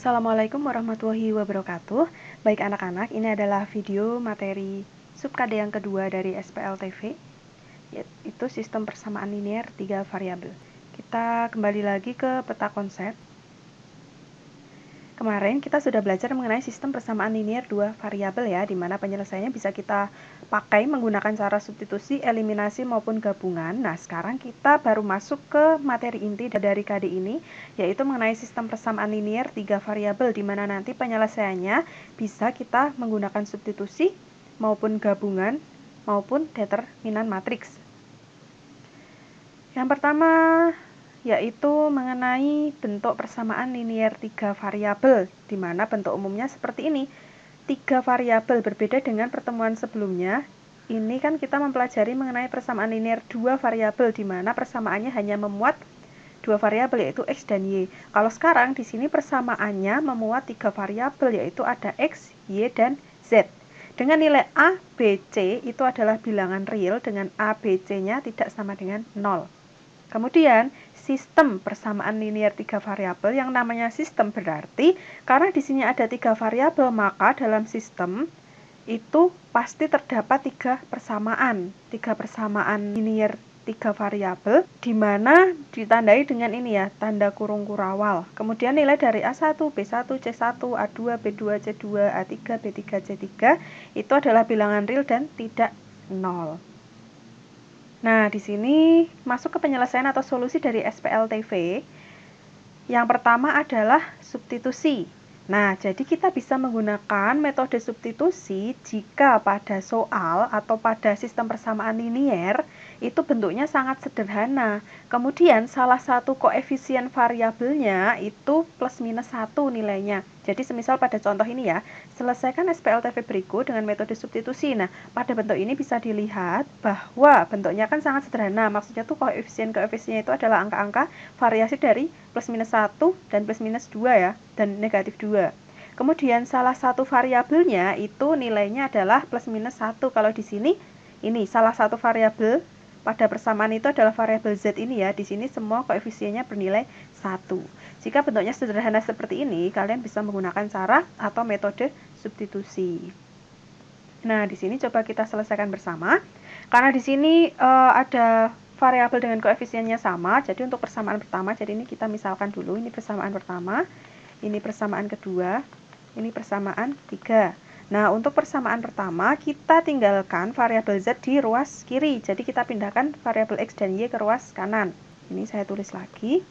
Assalamualaikum warahmatullahi wabarakatuh. Baik anak-anak, ini adalah video materi subkade yang kedua dari SPLTV, yaitu sistem persamaan linier 3 variabel. Kita kembali lagi ke peta konsep. Kemarin kita sudah belajar mengenai sistem persamaan linier 2 variabel ya, di mana penyelesaiannya bisa kita pakai menggunakan cara substitusi, eliminasi maupun gabungan. Nah, sekarang kita baru masuk ke materi inti dari KD ini, yaitu mengenai sistem persamaan linier 3 variabel, di mana nanti penyelesaiannya bisa kita menggunakan substitusi maupun gabungan maupun determinan matriks. Yang pertama yaitu mengenai bentuk persamaan linier 3 variabel, di mana bentuk umumnya seperti ini. 3 variabel berbeda dengan pertemuan sebelumnya. Ini kan kita mempelajari mengenai persamaan linier 2 variabel, di mana persamaannya hanya memuat 2 variabel yaitu X dan Y. Kalau sekarang di sini persamaannya memuat 3 variabel yaitu ada X, Y, dan Z. Dengan nilai A, B, C itu adalah bilangan real dengan A, B, C-nya tidak sama dengan 0. Kemudian sistem persamaan linier 3 variabel, yang namanya sistem berarti karena di sini ada 3 variabel, maka dalam sistem itu pasti terdapat 3 persamaan linier 3 variabel, di mana ditandai dengan ini ya, tanda kurung kurawal. Kemudian nilai dari A1, B1, C1, A2, B2, C2, A3, B3, C3 itu adalah bilangan real dan tidak 0. Nah, di sini masuk ke penyelesaian atau solusi dari SPLTV. Yang pertama adalah substitusi. Nah, jadi kita bisa menggunakan metode substitusi jika pada soal atau pada sistem persamaan linier itu bentuknya sangat sederhana. Kemudian salah satu koefisien variabelnya itu plus minus 1 nilainya. Jadi semisal pada contoh ini ya, selesaikan SPLTV berikut dengan metode substitusi. Nah, pada bentuk ini bisa dilihat bahwa bentuknya kan sangat sederhana. Maksudnya tuh koefisiennya itu adalah angka-angka variasi dari plus minus 1 dan plus minus 2 ya, dan negatif 2. Kemudian salah satu variabelnya itu nilainya adalah plus minus 1. Kalau di sini ini salah satu variabel pada persamaan itu adalah variabel Z ini ya. Di sini semua koefisiennya bernilai 1. Jika bentuknya sederhana seperti ini, kalian bisa menggunakan cara atau metode substitusi. Nah, di sini coba kita selesaikan bersama. Karena di sini ada variabel dengan koefisiennya sama, jadi untuk persamaan pertama, jadi ini kita misalkan dulu, ini persamaan pertama, ini persamaan kedua, ini persamaan 3. Nah, untuk persamaan pertama, kita tinggalkan variabel Z di ruas kiri. Jadi, kita pindahkan variabel X dan Y ke ruas kanan. Ini saya tulis lagi.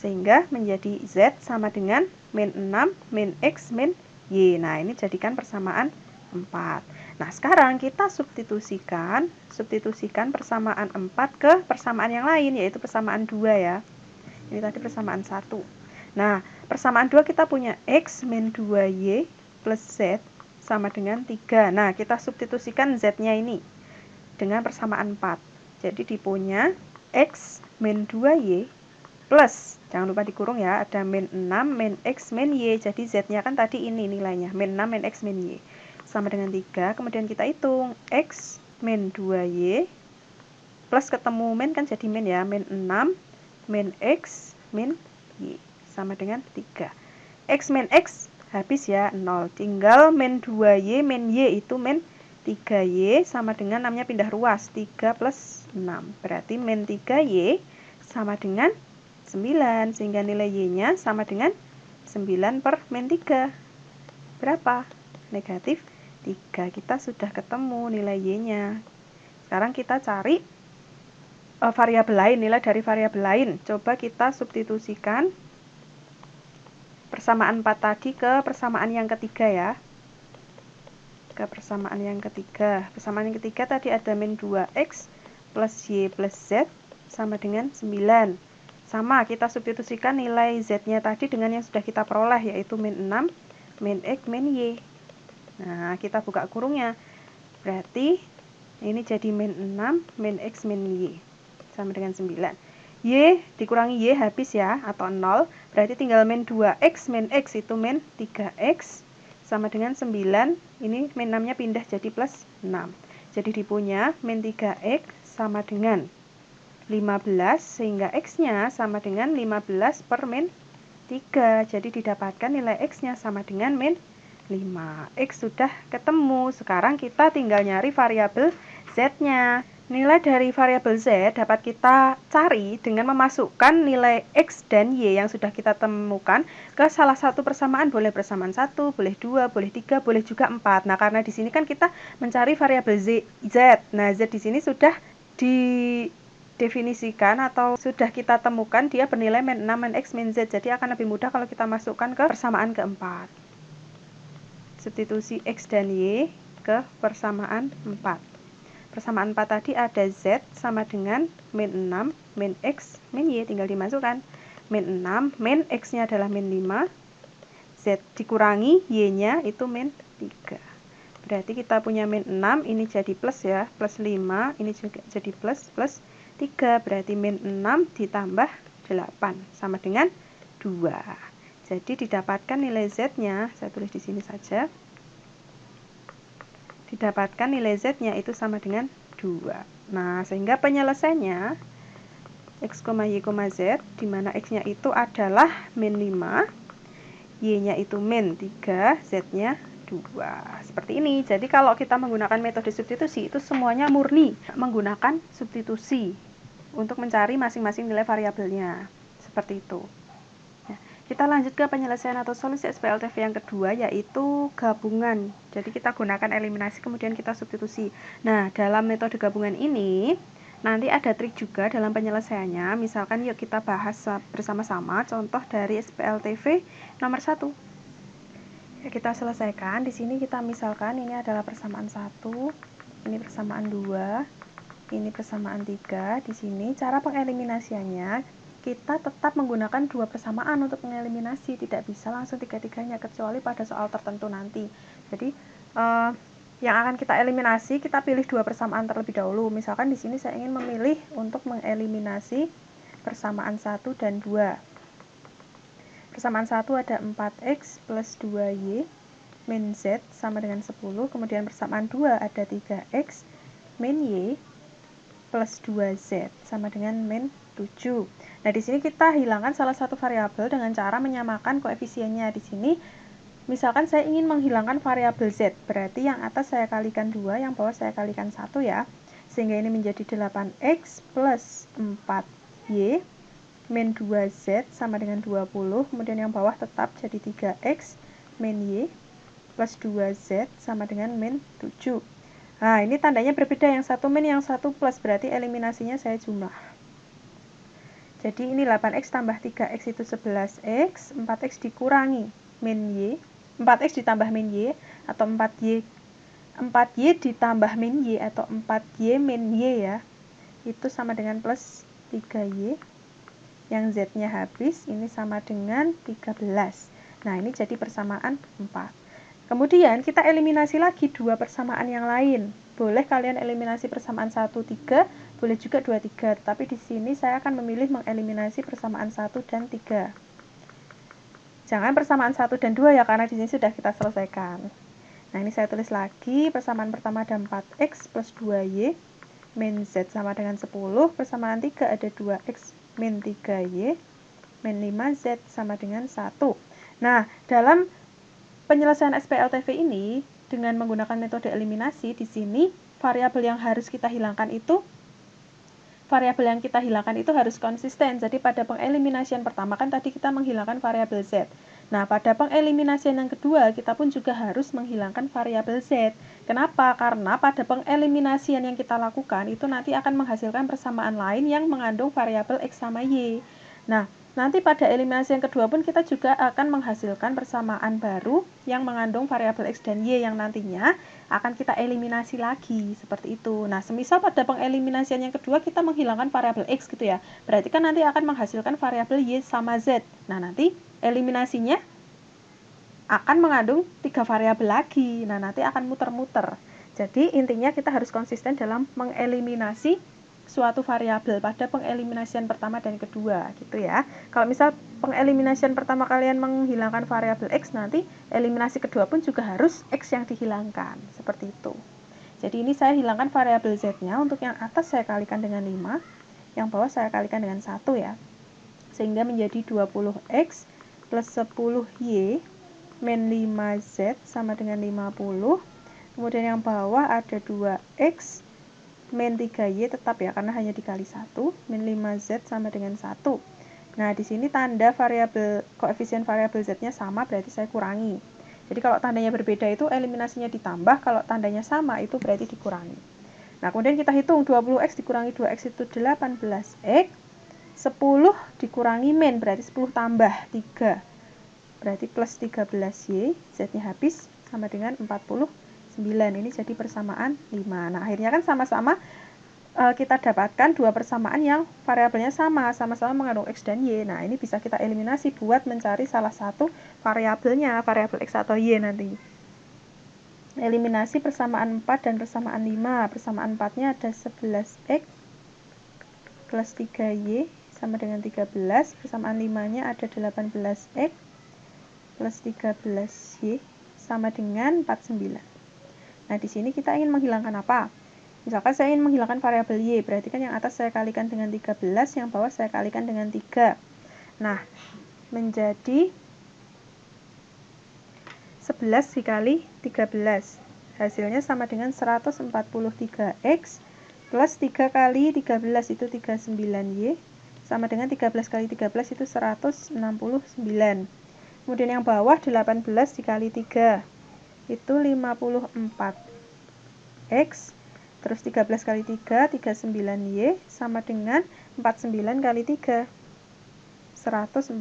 Sehingga menjadi Z sama dengan min 6, min X, min Y. Nah, ini jadikan persamaan 4. Nah, sekarang kita substitusikan persamaan 4 ke persamaan yang lain, yaitu persamaan 2 ya. Ini tadi persamaan 1. Nah, persamaan 2 kita punya X min 2Y plus Z sama dengan 3. Nah, kita substitusikan Z-nya ini dengan persamaan 4. Jadi dipunya X min 2Y plus, jangan lupa dikurung ya, ada min 6, min X, min Y. Jadi Z-nya kan tadi ini nilainya, min 6, min X, min Y. Sama dengan 3. Kemudian kita hitung X min 2Y plus ketemu min kan jadi min ya, min 6, min X, min Y. Sama dengan 3. X min X habis ya, 0. Tinggal min 2Y, min Y itu min 3Y sama dengan 6-nya pindah ruas, 3 plus 6. Berarti min 3Y sama dengan 9, sehingga nilai Y-nya sama dengan 9 per min 3. Berapa? Negatif 3. Kita sudah ketemu nilai Y-nya. Sekarang kita cari variabel lain, nilai dari variabel lain. Coba kita substitusikan persamaan 4 tadi ke persamaan yang ketiga ya. Ke persamaan yang ketiga. Persamaan yang ketiga tadi ada min 2X plus Y plus Z sama dengan 9. Sama, kita substitusikan nilai Z-nya tadi dengan yang sudah kita peroleh, yaitu min 6, min X, min Y. Nah, kita buka kurungnya. Berarti ini jadi min 6, min X, min Y. Sama dengan 9. Y dikurangi Y habis ya, atau 0. Berarti tinggal min 2X, min X itu min 3X. Sama dengan 9. Ini min 6-nya pindah jadi plus 6. Jadi dipunya min 3X sama dengan 15, sehingga X-nya sama dengan 15 per min 3. Jadi didapatkan nilai X-nya sama dengan min 5. X sudah ketemu. Sekarang kita tinggal nyari variabel Z-nya. Nilai dari variabel Z dapat kita cari dengan memasukkan nilai X dan Y yang sudah kita temukan ke salah satu persamaan. Boleh persamaan 1, boleh 2, boleh 3, boleh juga 4. Nah, karena di sini kan kita mencari variabel Z. Nah, Z di sini sudah didefinisikan atau sudah kita temukan dia bernilai min 6, min X, min Z. Jadi akan lebih mudah kalau kita masukkan ke persamaan keempat. Substitusi X dan Y ke persamaan 4. Persamaan 4 tadi ada Z sama dengan min 6, min X, min Y. Tinggal dimasukkan. Min 6, min X-nya adalah min 5. Z dikurangi Y-nya itu min 3. Berarti kita punya min 6, ini jadi plus ya, plus 5, ini juga jadi plus 3, berarti min 6 ditambah 8, sama dengan 2. Jadi didapatkan nilai Z-nya, saya tulis di sini saja. Didapatkan nilai Z-nya itu sama dengan 2. Nah, sehingga penyelesaiannya X, Y, Z, di mana X-nya itu adalah min 5, Y-nya itu min 3, Z-nya 2. Seperti ini. Jadi kalau kita menggunakan metode substitusi itu semuanya murni menggunakan substitusi untuk mencari masing-masing nilai variabelnya. Seperti itu. Nah, kita lanjut ke penyelesaian atau solusi SPLTV yang kedua, yaitu gabungan. Jadi kita gunakan eliminasi kemudian kita substitusi. Nah, dalam metode gabungan ini nanti ada trik juga dalam penyelesaiannya. Misalkan yuk kita bahas bersama-sama contoh dari SPLTV nomor 1. Kita selesaikan. Di sini kita misalkan ini adalah persamaan 1, ini persamaan 2, ini persamaan 3. Di sini cara pengeliminasiannya kita tetap menggunakan dua persamaan untuk mengeliminasi, tidak bisa langsung tiga-tiganya kecuali pada soal tertentu nanti. Jadi yang akan kita eliminasi kita pilih dua persamaan terlebih dahulu. Misalkan di sini saya ingin memilih untuk mengeliminasi persamaan 1 dan 2. Persamaan 1 ada 4X plus 2Y min Z sama dengan 10. Kemudian persamaan 2 ada 3X min Y plus 2Z sama dengan min 7. Nah, di sini kita hilangkan salah satu variabel dengan cara menyamakan koefisiennya. Di sini misalkan saya ingin menghilangkan variabel Z, berarti yang atas saya kalikan 2, yang bawah saya kalikan 1 ya. Sehingga ini menjadi 8X plus 4Y min 2Z sama dengan 20, kemudian yang bawah tetap jadi 3X min Y plus 2Z sama dengan min 7. Nah, ini tandanya berbeda, yang satu min, yang satu plus, berarti eliminasinya saya jumlah. Jadi ini 8X tambah 3X itu 11X, 4X dikurangi min Y, 4X ditambah min Y, atau 4Y ditambah min Y, atau 4Y min Y ya, itu sama dengan plus 3Y. Yang Z-nya habis, ini sama dengan 13. Nah, ini jadi persamaan 4. Kemudian kita eliminasi lagi dua persamaan yang lain. Boleh kalian eliminasi persamaan 1, 3, boleh juga 2, 3. Tapi di sini saya akan memilih mengeliminasi persamaan 1 dan 3. Jangan persamaan 1 dan 2 ya, karena di sini sudah kita selesaikan. Nah, ini saya tulis lagi. Persamaan pertama ada 4X plus 2Y min Z sama dengan 10. Persamaan 3 ada 2X min 3Y min 5Z sama dengan 1. Nah, dalam penyelesaian SPLTV ini dengan menggunakan metode eliminasi, di sini variabel yang harus kita hilangkan itu harus konsisten. Jadi pada pengeliminasian pertama kan tadi kita menghilangkan variabel Z. Nah, pada pengeliminasian yang kedua kita pun juga harus menghilangkan variabel Z. Kenapa? Karena pada pengeliminasian yang kita lakukan itu nanti akan menghasilkan persamaan lain yang mengandung variabel X sama Y. Nah, nanti pada eliminasi yang kedua pun kita juga akan menghasilkan persamaan baru yang mengandung variabel X dan Y yang nantinya akan kita eliminasi lagi, seperti itu. Nah, semisal pada pengeliminasian yang kedua kita menghilangkan variabel X gitu ya, berarti kan nanti akan menghasilkan variabel Y sama Z. Nah, nanti eliminasinya akan mengandung 3 variabel lagi. Nah, nanti akan muter-muter. Jadi, intinya kita harus konsisten dalam mengeliminasi suatu variabel pada pengeliminasian pertama dan kedua, gitu ya. Kalau misal pengeliminasian pertama kalian menghilangkan variabel X, nanti eliminasi kedua pun juga harus X yang dihilangkan, seperti itu. Jadi ini saya hilangkan variabel Z-nya, untuk yang atas saya kalikan dengan 5, yang bawah saya kalikan dengan 1 ya. Sehingga menjadi 20X plus 10Y min 5Z sama dengan 50. Kemudian yang bawah ada 2X min 3Y tetap ya, karena hanya dikali 1, min 5Z sama dengan 1. Nah, di sini tanda variabel, koefisien variabel Z-nya sama, berarti saya kurangi. Jadi kalau tandanya berbeda itu eliminasinya ditambah, kalau tandanya sama itu berarti dikurangi. Nah, kemudian kita hitung 20X dikurangi 2X itu 18X, 10 dikurangi min, berarti 10 tambah 3, berarti plus 13Y, Z-nya habis, sama dengan 49. Ini jadi persamaan 5. Nah, akhirnya kan sama-sama kita dapatkan dua persamaan yang variabelnya sama-sama mengandung X dan Y. Nah, ini bisa kita eliminasi buat mencari salah satu variabelnya, variabel X atau Y nanti. Eliminasi persamaan 4 dan persamaan 5. Persamaan 4-nya ada 11X plus 3Y sama dengan 13. Persamaan 5-nya ada 18X plus 13Y sama dengan 49. Nah, di sini kita ingin menghilangkan apa? Misalkan saya ingin menghilangkan variabel Y, berarti kan yang atas saya kalikan dengan 13, yang bawah saya kalikan dengan 3. Nah, menjadi 11 dikali 13. Hasilnya sama dengan 143X plus 3 kali 13 itu 39Y sama dengan 13 kali 13 itu 169. Kemudian yang bawah 18 dikali 3 itu 54X terus 13 kali 3, 39Y sama dengan 49 kali 3, 147.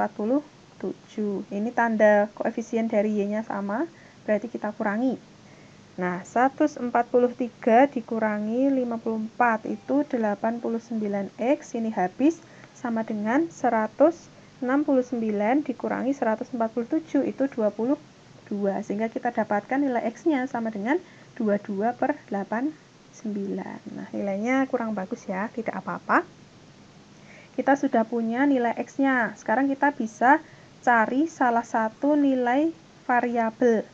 Ini tanda koefisien dari Y-nya sama, berarti kita kurangi. Nah, 143 dikurangi 54 itu 89X, ini habis, sama dengan 169 dikurangi 147 itu 22. Sehingga kita dapatkan nilai X-nya sama dengan 22/89. Nah, nilainya kurang bagus ya, tidak apa-apa. Kita sudah punya nilai X-nya. Sekarang kita bisa cari salah satu nilai variabel.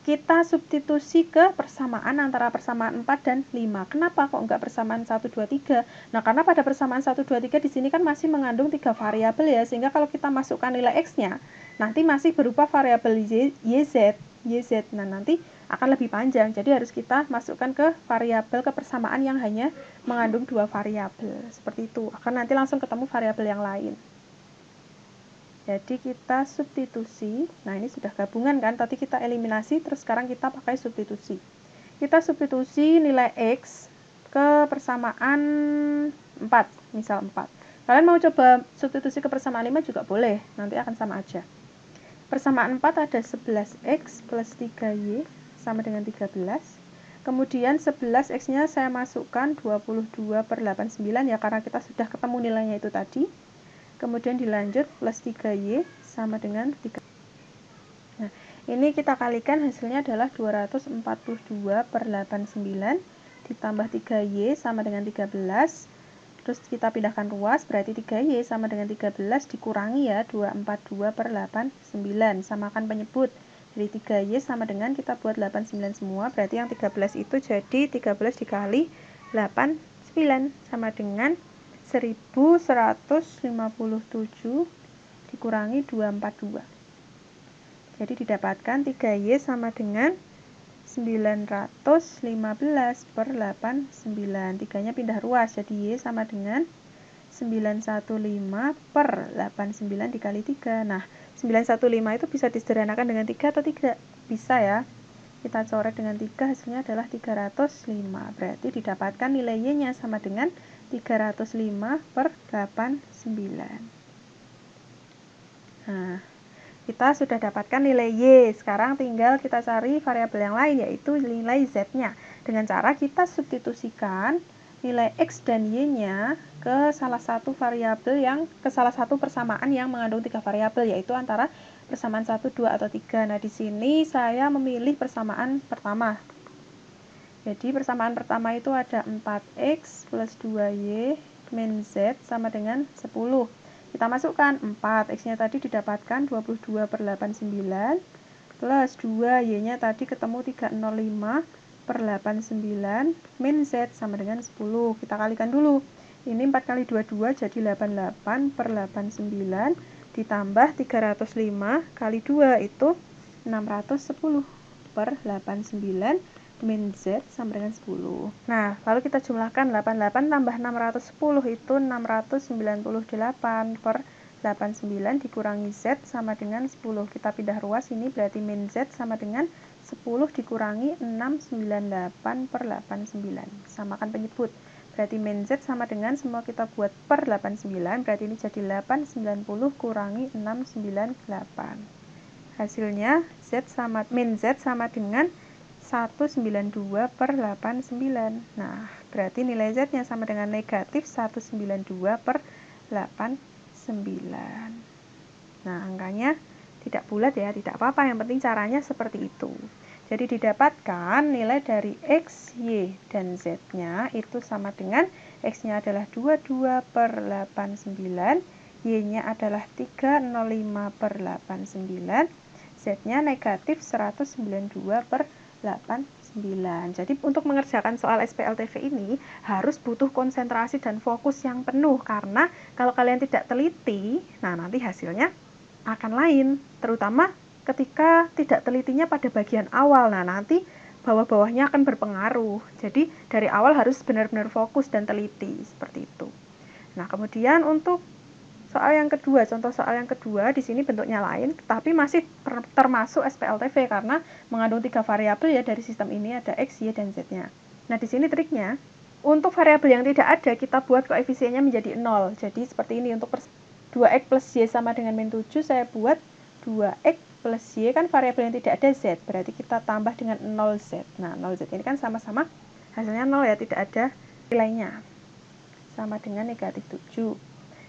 Kita substitusi ke persamaan antara persamaan 4 dan 5. Kenapa kok enggak persamaan 1, 2, 3? Nah, karena pada persamaan 1, 2, 3 di sini kan masih mengandung 3 variabel ya, sehingga kalau kita masukkan nilai X-nya, nanti masih berupa variabel YZ. Nah, nanti akan lebih panjang. Jadi harus kita masukkan ke variabel kepersamaan yang hanya mengandung 2 variabel. Seperti itu. Akan nanti langsung ketemu variabel yang lain. Jadi kita substitusi. Nah, ini sudah gabungan kan? Tadi kita eliminasi, terus sekarang kita pakai substitusi. Kita substitusi nilai X ke persamaan 4, misal 4. Kalian mau coba substitusi ke persamaan 5 juga boleh, nanti akan sama aja. Persamaan 4 ada 11X plus 3Y sama dengan 13. Kemudian 11X-nya saya masukkan 22/89 ya, karena kita sudah ketemu nilainya itu tadi. Kemudian dilanjut plus 3Y sama dengan 3. Nah, ini kita kalikan hasilnya adalah 242/89 ditambah 3Y sama dengan 13. Terus kita pindahkan ruas, berarti 3Y sama dengan 13 dikurangi ya 242/89. Samakan penyebut. Jadi 3Y sama dengan kita buat 89 semua, berarti yang 13 itu jadi 13 dikali 89 sama dengan 1157 dikurangi 242. Jadi didapatkan 3Y sama dengan 915/89. 3-nya pindah ruas, jadi Y sama dengan 915/89 dikali 3. Nah, 915 itu bisa disederhanakan dengan 3 atau tidak? Bisa ya. Kita coret dengan 3, hasilnya adalah 305. Berarti didapatkan nilai Y-nya sama dengan 305/89. Nah, kita sudah dapatkan nilai Y. Sekarang tinggal kita cari variabel yang lain, yaitu nilai Z-nya. Dengan cara kita substitusikan nilai X dan Y-nya ke salah satu persamaan yang mengandung 3 variabel, yaitu antara persamaan 1, 2, atau 3. Nah, di sini saya memilih persamaan pertama. Jadi persamaan pertama itu ada 4X plus 2Y min Z sama dengan 10. Kita masukkan 4, X-nya tadi didapatkan 22/89 plus 2Y-nya tadi ketemu 305/89 min Z sama dengan 10. Kita kalikan dulu. Ini 4 kali 22 jadi 88/89 ditambah 305 kali 2 itu 610 per 89 min Z sama dengan 10. Nah, lalu kita jumlahkan 88 tambah 610 itu 698 per 89 dikurangi Z sama dengan 10. Kita pindah ruas ini berarti min Z sama dengan 10 dikurangi 698 per 89. Samakan penyebut. Berarti min Z sama dengan semua kita buat per 89. Berarti ini jadi 890 kurangi 698. Hasilnya min Z sama dengan 192 per 89. Nah, berarti nilai Z-nya sama dengan negatif 192 per 89. Nah, angkanya tidak bulat ya, tidak apa-apa. Yang penting caranya seperti itu. Jadi didapatkan nilai dari X, Y, dan Z-nya itu sama dengan X-nya adalah 22 per 89, Y-nya adalah 305 per 89, Z-nya negatif 192 per 89. Jadi untuk mengerjakan soal SPLTV ini harus butuh konsentrasi dan fokus yang penuh, karena kalau kalian tidak teliti, nah nanti hasilnya akan lain, terutama ketika tidak telitinya pada bagian awal. Nah, nanti bawah-bawahnya akan berpengaruh. Jadi, dari awal harus benar-benar fokus dan teliti, seperti itu. Nah, kemudian untuk soal yang kedua, contoh soal yang kedua, di sini bentuknya lain, tapi masih termasuk SPLTV karena mengandung 3 variabel ya, dari sistem ini ada X, Y, dan Z-nya. Nah, di sini triknya, untuk variabel yang tidak ada, kita buat koefisiennya menjadi 0. Jadi, seperti ini, untuk 2X plus Y sama dengan min 7, saya buat 2X plus Y kan variabel yang tidak ada Z, berarti kita tambah dengan 0Z. Nah, 0Z ini kan sama-sama hasilnya 0 ya, tidak ada nilainya. Sama dengan negatif 7.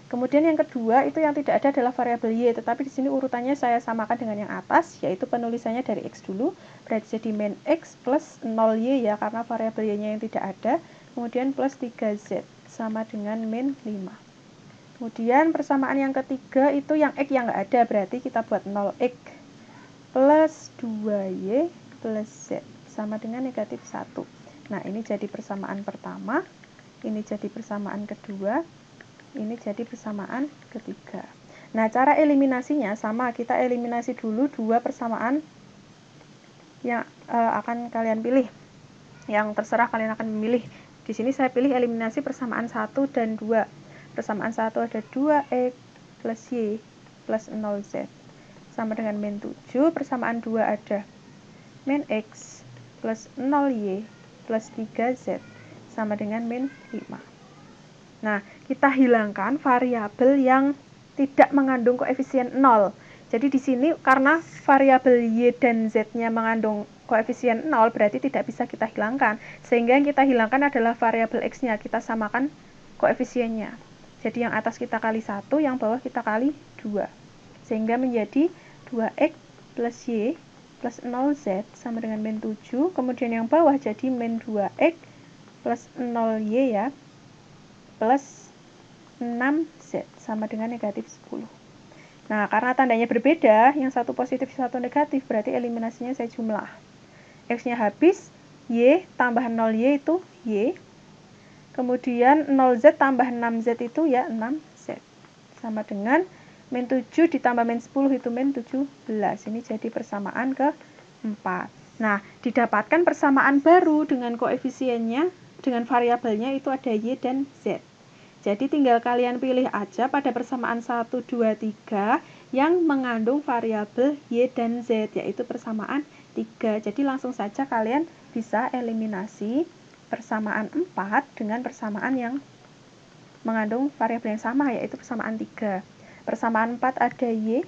Kemudian yang kedua, itu yang tidak ada adalah variabel Y, tetapi di sini urutannya saya samakan dengan yang atas, yaitu penulisannya dari X dulu, berarti jadi min X plus 0Y ya, karena variabel Y-nya yang tidak ada, kemudian plus 3Z, sama dengan min 5. Kemudian persamaan yang ketiga itu yang X yang nggak ada, berarti kita buat 0X plus 2Y plus Z sama dengan negatif 1. Nah, ini jadi persamaan pertama, ini jadi persamaan kedua, ini jadi persamaan ketiga. Nah, cara eliminasinya sama, kita eliminasi dulu dua persamaan yang akan kalian pilih. Yang terserah kalian akan memilih. Di sini saya pilih eliminasi persamaan 1 dan 2. Persamaan 1 ada 2X plus Y plus 0Z sama dengan min 7. Persamaan 2 ada min X plus 0Y plus 3Z sama dengan min 5. Nah, kita hilangkan variabel yang tidak mengandung koefisien 0. Jadi di sini karena variabel Y dan Z-nya mengandung koefisien 0, berarti tidak bisa kita hilangkan. Sehingga yang kita hilangkan adalah variabel X-nya, kita samakan koefisiennya. Jadi yang atas kita kali 1, yang bawah kita kali 2. Sehingga menjadi 2X plus Y plus 0Z sama dengan min 7. Kemudian yang bawah jadi min 2X plus 0Y ya, plus 6Z sama dengan negatif 10. Nah, karena tandanya berbeda, yang satu positif, satu negatif, berarti eliminasinya saya jumlah. X-nya habis, Y tambah 0Y itu Y. Kemudian 0Z tambah 6Z itu ya 6Z. Sama dengan min 7 ditambah min 10 itu min 17. Ini jadi persamaan keempat. Nah, didapatkan persamaan baru dengan koefisiennya, dengan variabelnya itu ada Y dan Z. Jadi tinggal kalian pilih aja pada persamaan 1, 2, 3 yang mengandung variabel Y dan Z, yaitu persamaan 3. Jadi langsung saja kalian bisa eliminasi persamaan 4 dengan persamaan yang mengandung variabel yang sama, yaitu persamaan 3. Persamaan 4 ada Y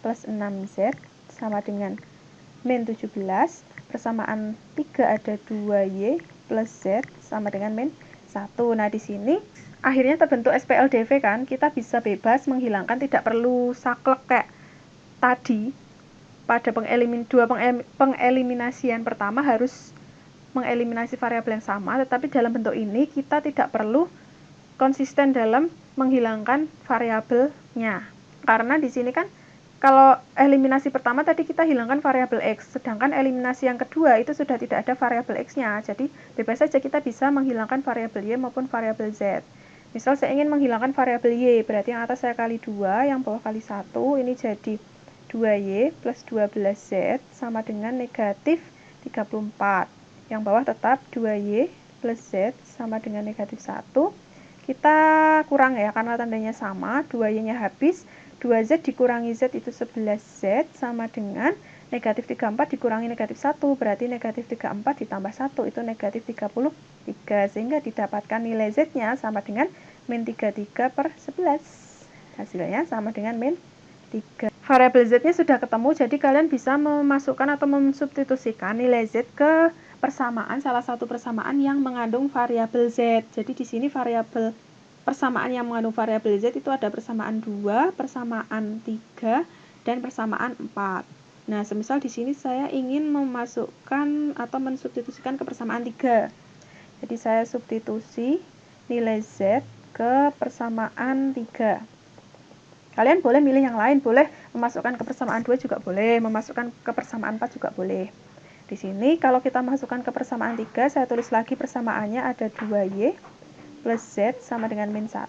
plus 6Z sama dengan min 17. Persamaan 3 ada 2Y plus Z sama dengan min 1. Nah, di sini akhirnya terbentuk SPLDV kan, kita bisa bebas menghilangkan, tidak perlu saklek kayak tadi. Pada pengeliminasian pertama harus mengeliminasi variabel yang sama, tetapi dalam bentuk ini kita tidak perlu konsisten dalam menghilangkan variabelnya. Karena di sini kan kalau eliminasi pertama tadi kita hilangkan variabel X, sedangkan eliminasi yang kedua itu sudah tidak ada variabel X-nya. Jadi bebas saja kita bisa menghilangkan variabel Y maupun variabel Z. Misal saya ingin menghilangkan variabel Y, berarti yang atas saya kali 2, yang bawah kali 1, ini jadi 2Y plus 12Z sama dengan negatif 34. Yang bawah tetap 2Y plus Z sama dengan negatif 1. Kita kurang ya, karena tandanya sama, 2Y-nya habis, 2Z dikurangi Z itu 11Z sama dengan negatif 34 dikurangi negatif 1, berarti negatif 34 ditambah 1 itu negatif 33, sehingga didapatkan nilai Z-nya sama dengan min 33 per 11. Hasilnya sama dengan min 3. Variabel Z-nya sudah ketemu, jadi kalian bisa memasukkan atau mensubstitusikan nilai Z ke persamaan, salah satu persamaan yang mengandung variabel Z. Jadi di sini variabel persamaan yang mengandung variabel Z itu ada persamaan 2, persamaan 3, dan persamaan 4. Nah, semisal di sini saya ingin memasukkan atau mensubstitusikan ke persamaan 3. Jadi saya substitusi nilai Z ke persamaan 3. Kalian boleh milih yang lain, boleh memasukkan ke persamaan 2 juga boleh, memasukkan ke persamaan 4 juga boleh. Di sini kalau kita masukkan ke persamaan 3, saya tulis lagi persamaannya ada 2Y plus Z sama dengan min 1.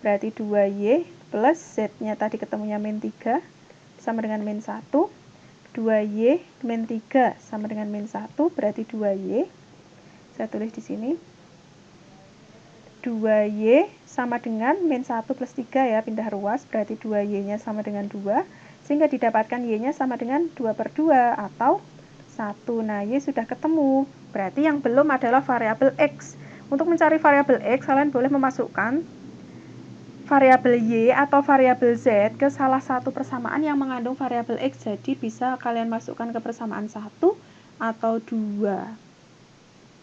Berarti 2Y plus Z-nya tadi ketemunya min 3 sama dengan min 1. 2Y min 3 sama dengan min 1, berarti 2Y. Saya tulis di sini. 2Y sama dengan min 1 plus 3 ya, pindah ruas, berarti 2Y-nya sama dengan 2, sehingga didapatkan Y-nya sama dengan 2 per 2 atau 1. Nah, Y sudah ketemu, berarti yang belum adalah variabel X. Untuk mencari variabel X, kalian boleh memasukkan variabel Y atau variabel Z ke salah satu persamaan yang mengandung variabel X. Jadi bisa kalian masukkan ke persamaan 1 atau 2.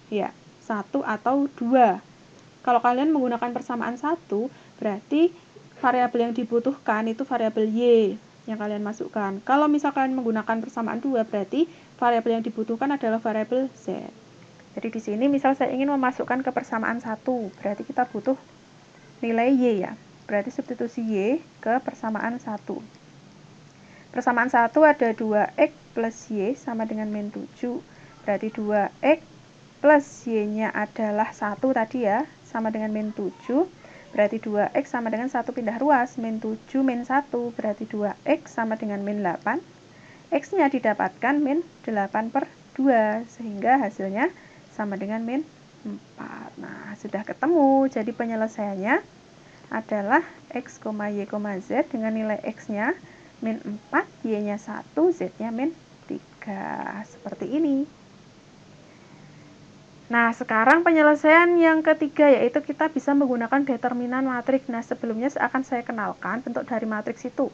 Ya, 1 atau 2. Kalau kalian menggunakan persamaan 1, berarti variabel yang dibutuhkan itu variabel Y yang kalian masukkan. Kalau misal kalian menggunakan persamaan 2, berarti variabel yang dibutuhkan adalah variabel Z. Jadi di sini misal saya ingin memasukkan ke persamaan 1, berarti kita butuh nilai Y ya. Berarti substitusi Y ke persamaan 1. Persamaan 1 ada 2X plus Y sama dengan min 7. Berarti 2X plus Y-nya adalah 1 tadi ya, sama dengan min 7. Berarti 2X sama dengan 1 pindah ruas, min 7 min 1, berarti 2X sama dengan min 8. X-nya didapatkan min 8 per 2, sehingga hasilnya sama dengan min 4. Nah, sudah ketemu. Jadi penyelesaiannya adalah X, Y, Z dengan nilai X-nya min 4, Y-nya 1, Z-nya min 3. Seperti ini. Nah, sekarang penyelesaian yang ketiga, yaitu kita bisa menggunakan determinan matriks. Nah, sebelumnya akan saya kenalkan bentuk dari matriks itu.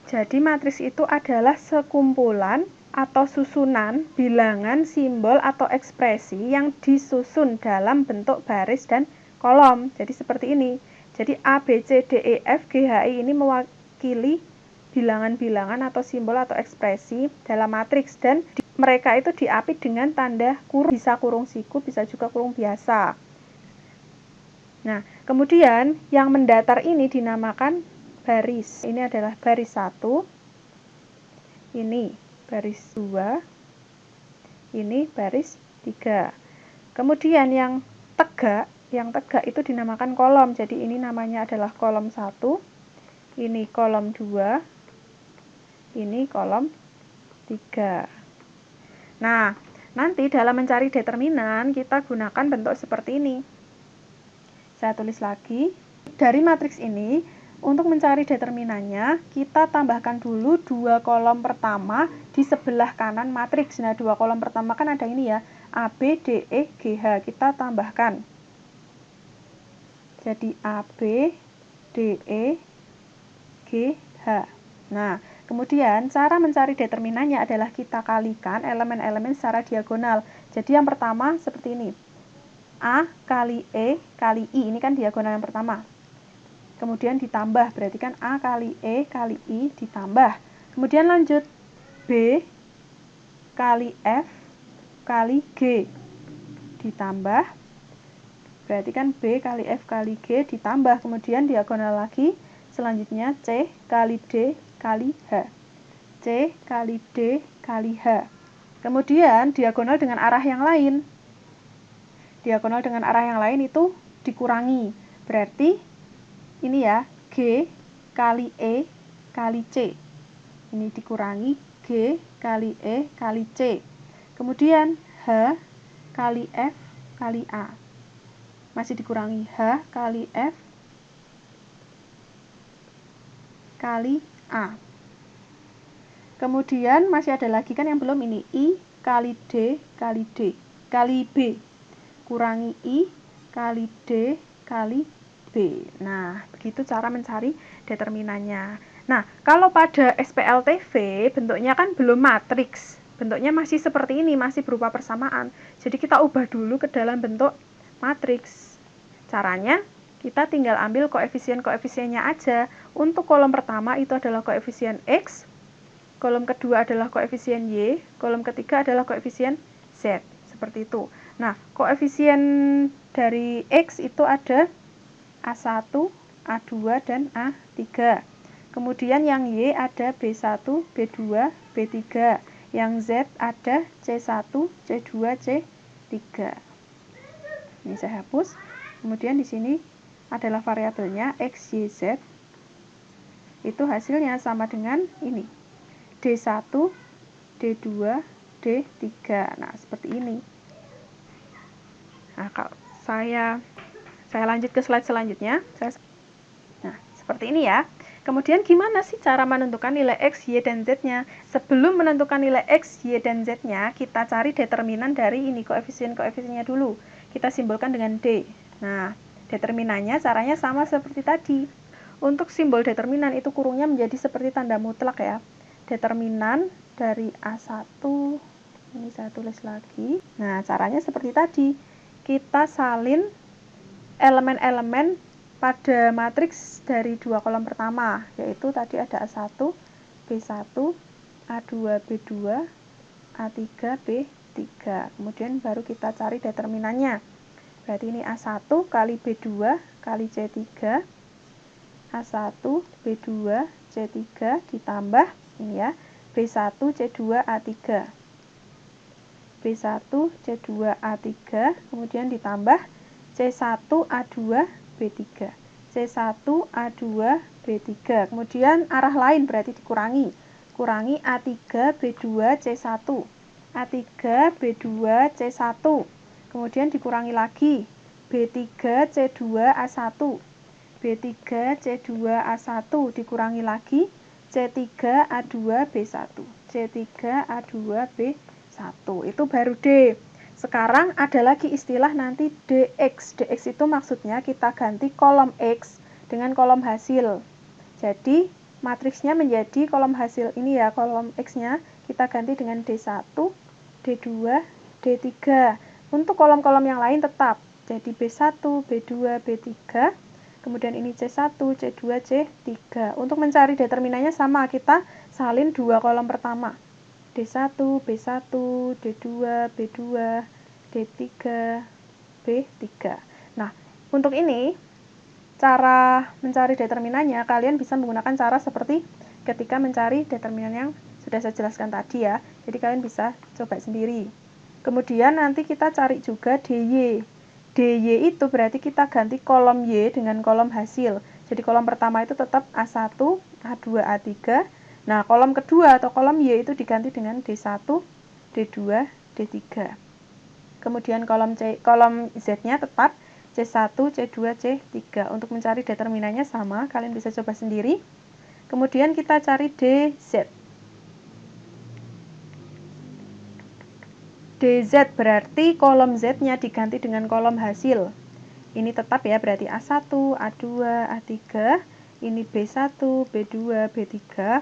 Jadi, matriks itu adalah sekumpulan atau susunan bilangan, simbol, atau ekspresi yang disusun dalam bentuk baris dan kolom. Jadi, seperti ini. Jadi A, B, C, D, E, F, G, H, I ini mewakili bilangan-bilangan atau simbol atau ekspresi dalam matriks, dan mereka itu diapit dengan tanda kurung, bisa kurung siku, bisa juga kurung biasa. Nah, kemudian yang mendatar ini dinamakan baris. Ini adalah baris 1, ini baris 2, ini baris 3. Kemudian yang tegak itu dinamakan kolom. Jadi ini namanya adalah kolom 1, ini kolom 2, ini kolom 3. Nah, nanti dalam mencari determinan kita gunakan bentuk seperti ini. Saya tulis lagi. Dari matriks ini, untuk mencari determinannya, kita tambahkan dulu 2 kolom pertama di sebelah kanan matriks. Nah, 2 kolom pertama kan ada ini ya, A, B, D, E, G, H. Kita tambahkan. Jadi A, B, D, E, G, H. Nah, kemudian cara mencari determinannya adalah kita kalikan elemen-elemen secara diagonal. Jadi yang pertama seperti ini. A kali E kali I, ini kan diagonal yang pertama. Kemudian ditambah, berarti kan A kali E kali I ditambah. Kemudian lanjut B kali F kali G ditambah. Berarti kan B kali F kali G ditambah, kemudian diagonal lagi, selanjutnya C kali D kali H. C kali D kali H. Kemudian diagonal dengan arah yang lain. Diagonal dengan arah yang lain itu dikurangi. Berarti ini ya, G kali E kali C. Ini dikurangi G kali E kali C. Kemudian H kali F kali A. Masih dikurangi H kali F kali A. Kemudian masih ada lagi kan yang belum ini, I kali D kali D kali B. Kurangi I kali D kali B. Nah, begitu cara mencari determinannya. Nah, kalau pada SPLTV bentuknya kan belum matriks. Bentuknya masih seperti ini, masih berupa persamaan. Jadi kita ubah dulu ke dalam bentuk matriks. Caranya, kita tinggal ambil koefisien-koefisiennya aja. Untuk kolom pertama itu adalah koefisien X, kolom kedua adalah koefisien Y, kolom ketiga adalah koefisien Z. Seperti itu. Nah, koefisien dari X itu ada A1, A2, dan A3. Kemudian yang Y ada B1, B2, B3. Yang Z ada C1, C2, C3. Ini saya hapus. Kemudian di sini adalah variabelnya X, Y, Z. Itu hasilnya sama dengan ini. D1, D2, D3. Nah, seperti ini. Nah, kalau saya lanjut ke slide selanjutnya. Nah, seperti ini ya. Kemudian gimana sih cara menentukan nilai X, Y, dan Z-nya? Sebelum menentukan nilai X, Y, dan Z-nya, kita cari determinan dari ini, koefisien-koefisiennya dulu. Kita simbolkan dengan D. Nah, determinannya caranya sama seperti tadi. Untuk simbol determinan itu kurungnya menjadi seperti tanda mutlak ya. Determinan dari A1, ini saya tulis lagi. Nah, caranya seperti tadi. Kita salin elemen-elemen pada matriks dari dua kolom pertama, yaitu tadi ada A1, B1, A2, B2, A3, B3. Kemudian baru kita cari determinannya. Berarti ini A1 kali B2 kali C3, A1, B2, C3 ditambah ini ya, B1, C2, A3. B1, C2, A3, kemudian ditambah C1, A2, B3. C1, A2, B3. Kemudian arah lain berarti dikurangi. Kurangi A3, B2, C1. A3, B2, C1. Kemudian dikurangi lagi. B3, C2, A1. B3, C2, A1. Dikurangi lagi. C3, A2, B1. C3, A2, B1. Itu baru D. Sekarang ada lagi istilah nanti DX. DX itu maksudnya kita ganti kolom X dengan kolom hasil. Jadi matriksnya menjadi kolom hasil ini ya, kolom X-nya kita ganti dengan D1, D2, D3. Untuk kolom-kolom yang lain tetap. Jadi B1, B2, B3. Kemudian ini C1, C2, C3. Untuk mencari determinannya sama, kita salin dua kolom pertama. D1, B1, D2, B2, D3, B3. Nah, untuk ini, cara mencari determinannya, kalian bisa menggunakan cara seperti ketika mencari determinan yang sudah saya jelaskan tadi ya. Jadi, kalian bisa coba sendiri. Kemudian, nanti kita cari juga DY. DY itu berarti kita ganti kolom Y dengan kolom hasil. Jadi, kolom pertama itu tetap A1, A2, A3. Nah, kolom kedua atau kolom Y itu diganti dengan D1, D2, D3. Kemudian kolom Z-nya tetap C1, C2, C3. Untuk mencari determinannya sama, kalian bisa coba sendiri. Kemudian kita cari DZ. DZ berarti kolom Z-nya diganti dengan kolom hasil. Ini tetap ya, berarti A1, A2, A3. Ini B1, B2, B3.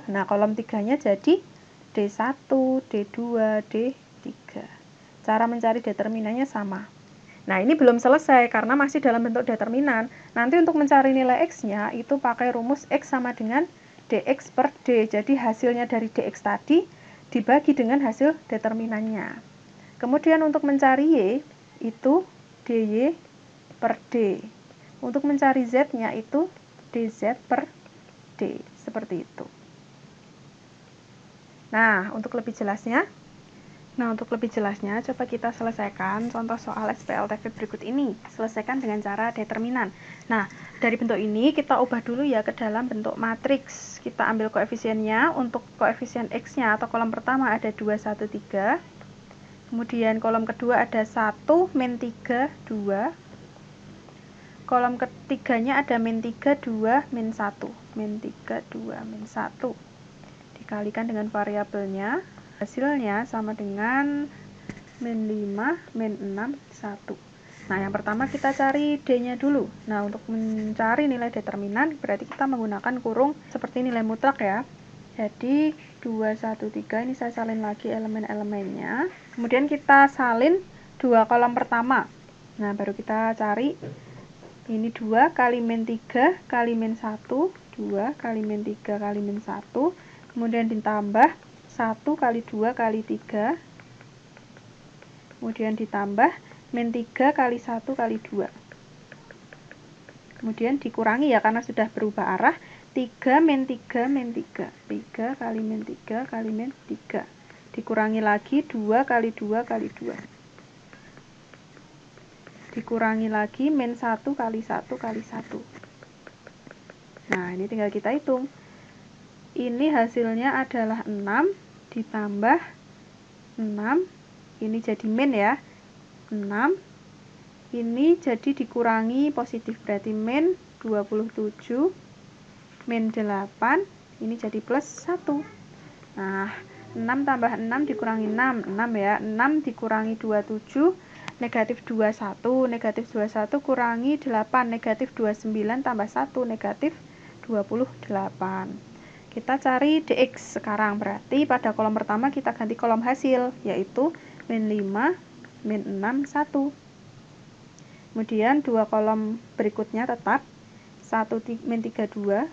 Nah, kolom 3-nya jadi D1, D2, D3. Cara mencari determinannya sama. Nah, ini belum selesai karena masih dalam bentuk determinan. Nanti untuk mencari nilai X-nya itu pakai rumus X sama dengan DX per D. Jadi hasilnya dari DX tadi dibagi dengan hasil determinannya. Kemudian untuk mencari Y itu DY per D. Untuk mencari Z-nya itu DZ per D, seperti itu. Nah, untuk lebih jelasnya, Nah, untuk lebih jelasnya, coba kita selesaikan contoh soal SPLTV berikut ini. Selesaikan dengan cara determinan. Nah, dari bentuk ini kita ubah dulu ya ke dalam bentuk matriks. Kita ambil koefisiennya. Untuk koefisien X-nya atau kolom pertama ada 2, 1, 3. Kemudian kolom kedua ada 1, min 3, 2. Kolom ketiganya ada min 3, 2, min 1. Min 3, 2, min 1. Dikalikan dengan variabelnya. Hasilnya sama dengan min 5, min 6, 1. Nah, yang pertama kita cari D-nya dulu. Nah, untuk mencari nilai determinan, berarti kita menggunakan kurung seperti nilai mutlak ya. Jadi, 2, 1, 3, ini saya salin lagi elemen-elemennya. Kemudian kita salin 2 kolom pertama. Nah, baru kita cari, ini 2 kali min 3 kali min 1, 2 kali min 3 kali min 1. Kemudian ditambah 1 kali 2 kali 3, kemudian ditambah min 3 kali 1 kali 2, kemudian dikurangi ya karena sudah berubah arah, 3 min 3 min 3, 3 kali min 3 kali min 3, dikurangi lagi 2 kali 2 kali 2, dikurangi lagi min 1 kali 1 kali 1. Nah, ini tinggal kita hitung. Ini hasilnya adalah 6 ditambah 6, ini jadi min ya, 6, ini jadi dikurangi positif, berarti min 27, min 8, ini jadi plus 1. Nah, 6 tambah 6 dikurangi 6, 6 ya, 6 dikurangi 27, negatif 21, negatif 21 kurangi 8, negatif 29 tambah 1, negatif 28. Kita cari dx sekarang, berarti pada kolom pertama kita ganti kolom hasil, yaitu min 5, min 6, 1. Kemudian dua kolom berikutnya tetap 1, min 3, 2,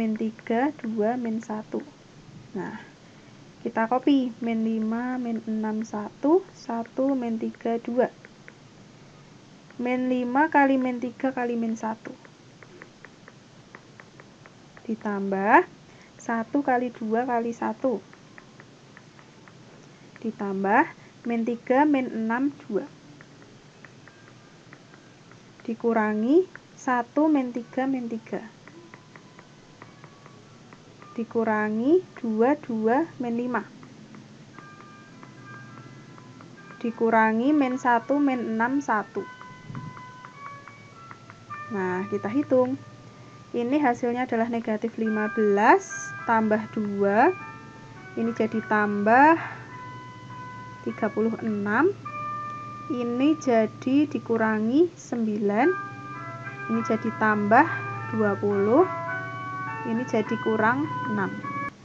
min 3, 2, min 1. Nah, kita copy, min 5, min 6, 1, 1, min 3, 2. Min 5 kali min 3 kali min 1. Ditambah 1 kali 2 kali 1. Ditambah min 3 min 6 2. Dikurangi 1 min 3 min 3. Dikurangi 2 2 min 5. Dikurangi min 1 min 6 1. Nah, kita hitung. Ini hasilnya adalah negatif 15 tambah 2. Ini jadi tambah 36. Ini jadi dikurangi 9. Ini jadi tambah 20. Ini jadi kurang 6.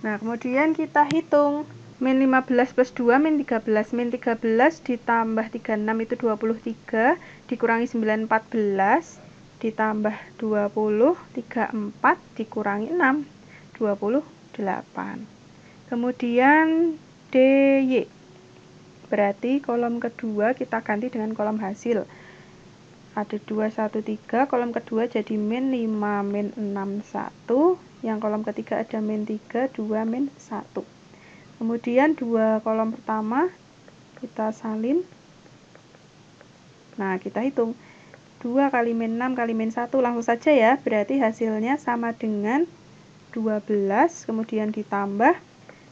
Nah, kemudian kita hitung. Min 15 plus 2 min 13. Min 13 ditambah 36 itu 23. Dikurangi 9 14. Ditambah 20, 34, dikurangi 6, 28. Kemudian DY. Berarti kolom kedua kita ganti dengan kolom hasil. Ada 2, 1, 3. Kolom kedua jadi min 5, min 6, 1. Yang kolom ketiga ada min 3, 2, min 1. Kemudian dua kolom pertama kita salin. Nah, kita hitung. 2 kali min 6 kali min 1 langsung saja ya, berarti hasilnya sama dengan 12, kemudian ditambah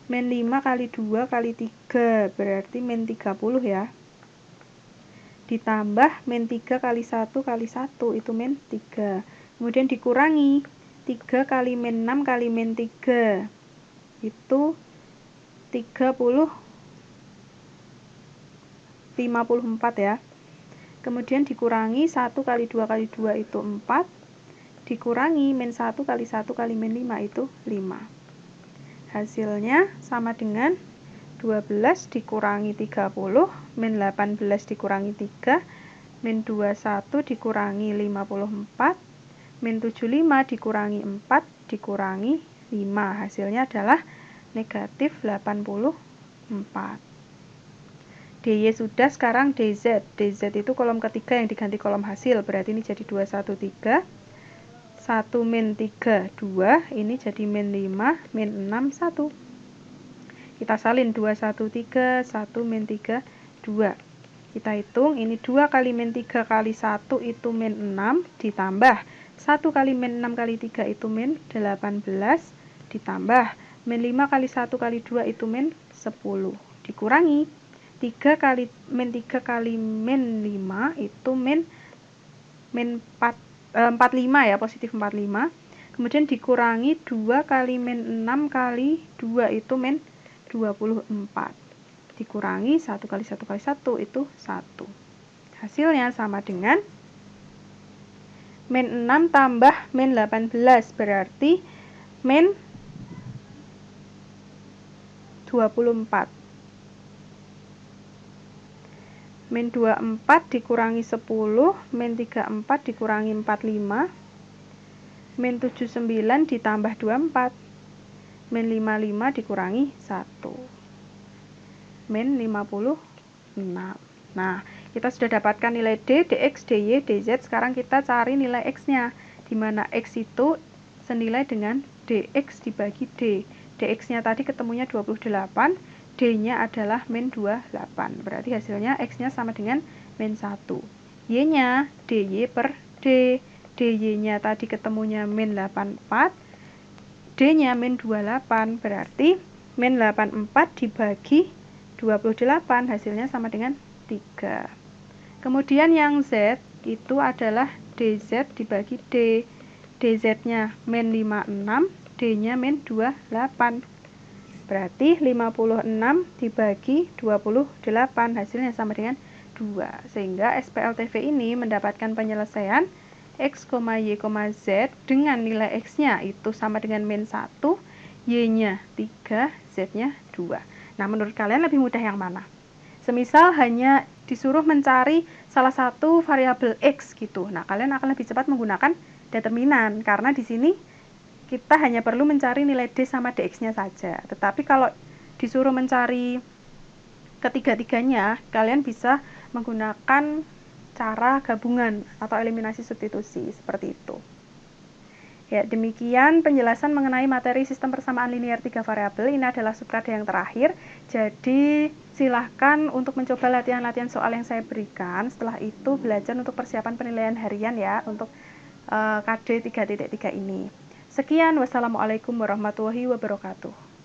min 5 kali 2 kali 3, berarti min 30 ya. Ditambah min 3 kali 1 kali 1, itu min 3. Kemudian dikurangi 3 kali min 6 kali min 3, itu 54 ya. Kemudian dikurangi 1 kali 2 kali 2 itu 4. Dikurangi min 1 kali 1 kali min 5 itu 5. Hasilnya sama dengan 12 dikurangi 30, min 18 dikurangi 3, min 21 dikurangi 54, min 75 dikurangi 4 dikurangi 5. Hasilnya adalah negatif 84. DY sudah, sekarang DZ. DZ itu kolom ketiga yang diganti kolom hasil. Berarti ini jadi 2, 1, 3. 1 min 3, 2. Ini jadi min 5, min 6, 1. Kita salin 2, 1, 3, 1 min 3, 2. Kita hitung, ini 2 kali min 3 kali 1 itu min 6, ditambah 1 kali min 6 kali 3 itu min 18, ditambah min 5 kali 1 kali 2 itu min 10, dikurangi 3 kali min 3 kali min 5 itu min 45 ya, positif 45. Kemudian dikurangi 2 kali min 6 kali 2 itu min 24. Dikurangi 1 kali 1 kali 1 itu 1. Hasilnya sama dengan min 6 tambah min 18, berarti min 24. Min 24 dikurangi 10, min 34 dikurangi 45, min 79 ditambah 24, min 55 dikurangi 1, min 56. Nah, kita sudah dapatkan nilai D, dx, dy, dz. Sekarang kita cari nilai x-nya, di mana x itu senilai dengan dx dibagi d. Dx-nya tadi ketemunya 28, D-nya adalah min 28. Berarti hasilnya X-nya sama dengan min 1. Y-nya dy per D. dy-nya tadi ketemunya min 84. D-nya min 28. Berarti min 84 dibagi 28. Hasilnya sama dengan 3. Kemudian yang Z itu adalah dz dibagi D. dz-nya min 56. D-nya min 28. Berarti 56 dibagi 28, hasilnya sama dengan 2. Sehingga SPLTV ini mendapatkan penyelesaian X, Y, Z dengan nilai X-nya itu sama dengan min 1, Y-nya 3, Z-nya 2. Nah, menurut kalian lebih mudah yang mana? Semisal hanya disuruh mencari salah satu variabel X gitu. Nah, kalian akan lebih cepat menggunakan determinan, karena di sini kita hanya perlu mencari nilai D sama DX-nya saja. Tetapi kalau disuruh mencari ketiga-tiganya, kalian bisa menggunakan cara gabungan atau eliminasi substitusi, seperti itu. Ya, demikian penjelasan mengenai materi sistem persamaan linear 3 variabel. Ini adalah subkada yang terakhir. Jadi, silahkan untuk mencoba latihan-latihan soal yang saya berikan. Setelah itu, belajar untuk persiapan penilaian harian ya, untuk KD 3.3 ini. Sekian, wassalamualaikum warahmatullahi wabarakatuh.